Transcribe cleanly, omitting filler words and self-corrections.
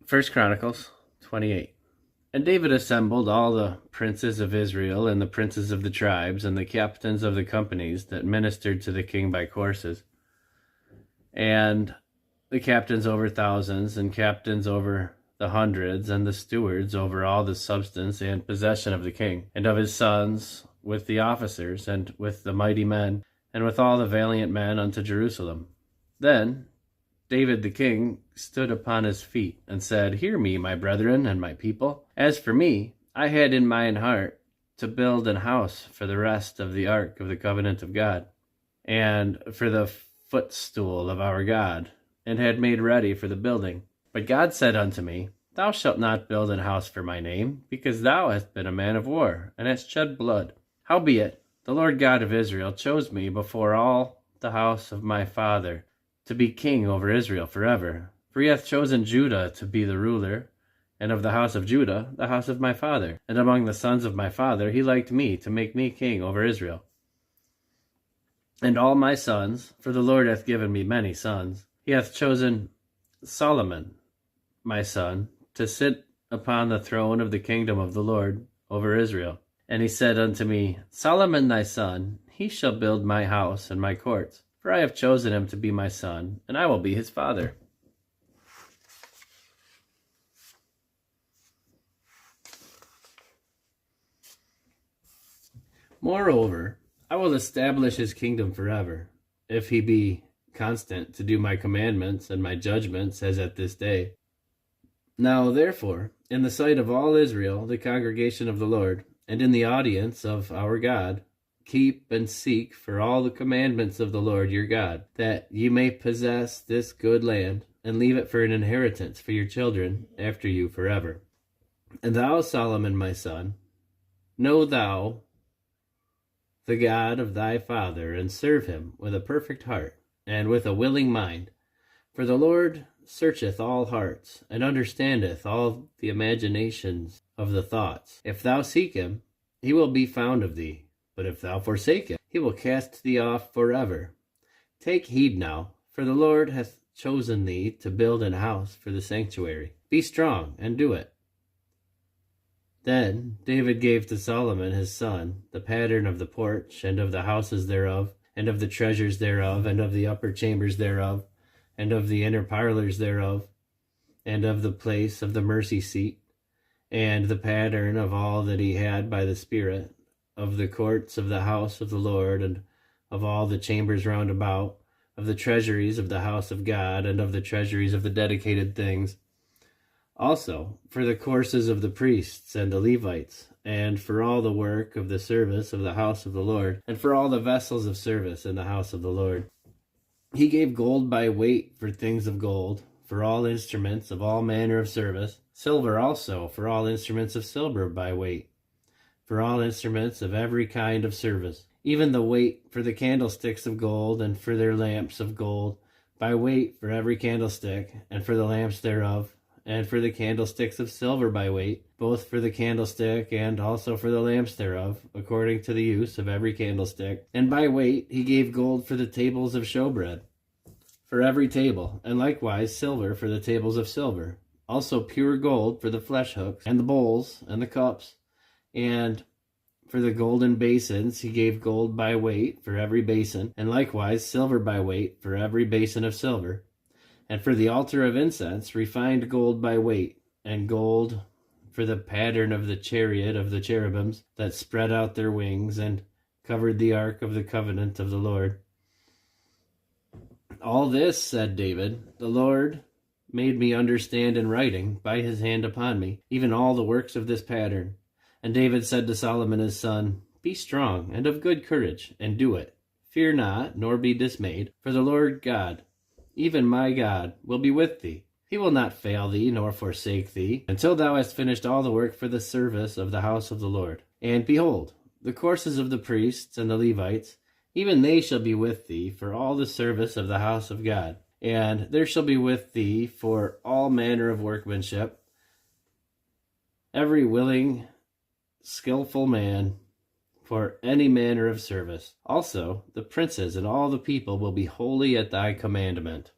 First Chronicles 28. And David assembled all the princes of Israel, and the princes of the tribes, and the captains of the companies that ministered to the king by courses, and the captains over thousands, and captains over the hundreds, and the stewards over all the substance and possession of the king, and of his sons, with the officers, and with the mighty men, and with all the valiant men unto Jerusalem. Then David the king stood upon his feet, and said, Hear me, my brethren and my people. As for me, I had in mine heart to build an house for the rest of the ark of the covenant of God, and for the footstool of our God, and had made ready for the building. But God said unto me, Thou shalt not build an house for my name, because thou hast been a man of war, and hast shed blood. Howbeit, the Lord God of Israel chose me before all the house of my father to be king over Israel forever. For he hath chosen Judah to be the ruler, and of the house of Judah the house of my father. And among the sons of my father he liked me to make me king over Israel. And all my sons, for the Lord hath given me many sons, he hath chosen Solomon, my son, to sit upon the throne of the kingdom of the Lord over Israel. And he said unto me, Solomon thy son, he shall build my house and my courts. For I have chosen him to be my son, and I will be his father. Moreover, I will establish his kingdom forever, if he be constant to do my commandments and my judgments as at this day. Now therefore, in the sight of all Israel, the congregation of the Lord, and in the audience of our God, keep and seek for all the commandments of the Lord your God, that ye may possess this good land, and leave it for an inheritance for your children after you forever. And thou, Solomon my son, know thou the God of thy father, and serve him with a perfect heart, and with a willing mind. For the Lord searcheth all hearts, and understandeth all the imaginations of the thoughts. If thou seek him, he will be found of thee. But if thou forsake him, he will cast thee off forever. Take heed now, for the Lord hath chosen thee to build an house for the sanctuary. Be strong, and do it. Then David gave to Solomon his son the pattern of the porch, and of the houses thereof, and of the treasures thereof, and of the upper chambers thereof, and of the inner parlors thereof, and of the place of the mercy seat, and the pattern of all that he had by the Spirit, of the courts of the house of the Lord, and of all the chambers round about, of the treasuries of the house of God, and of the treasuries of the dedicated things. Also for the courses of the priests and the Levites, and for all the work of the service of the house of the Lord, and for all the vessels of service in the house of the Lord. He gave gold by weight for things of gold, for all instruments of all manner of service, silver also for all instruments of silver by weight, for all instruments of every kind of service, even the weight for the candlesticks of gold, and for their lamps of gold, by weight for every candlestick, and for the lamps thereof, and for the candlesticks of silver by weight, both for the candlestick and also for the lamps thereof, according to the use of every candlestick. And by weight he gave gold for the tables of showbread, for every table, and likewise silver for the tables of silver, also pure gold for the flesh hooks, and the bowls, and the cups. And for the golden basins he gave gold by weight for every basin, and likewise silver by weight for every basin of silver. And for the altar of incense refined gold by weight, and gold for the pattern of the chariot of the cherubims that spread out their wings, and covered the ark of the covenant of the Lord. All this, said David, the Lord made me understand in writing by his hand upon me, even all the works of this pattern. And David said to Solomon his son, Be strong and of good courage, and do it. Fear not, nor be dismayed, for the Lord God, even my God, will be with thee. He will not fail thee, nor forsake thee, until thou hast finished all the work for the service of the house of the Lord. And behold, the courses of the priests and the Levites, even they shall be with thee for all the service of the house of God. And there shall be with thee for all manner of workmanship, every willing, skillful man, for any manner of service. Also the princes and all the people will be holy at thy commandment.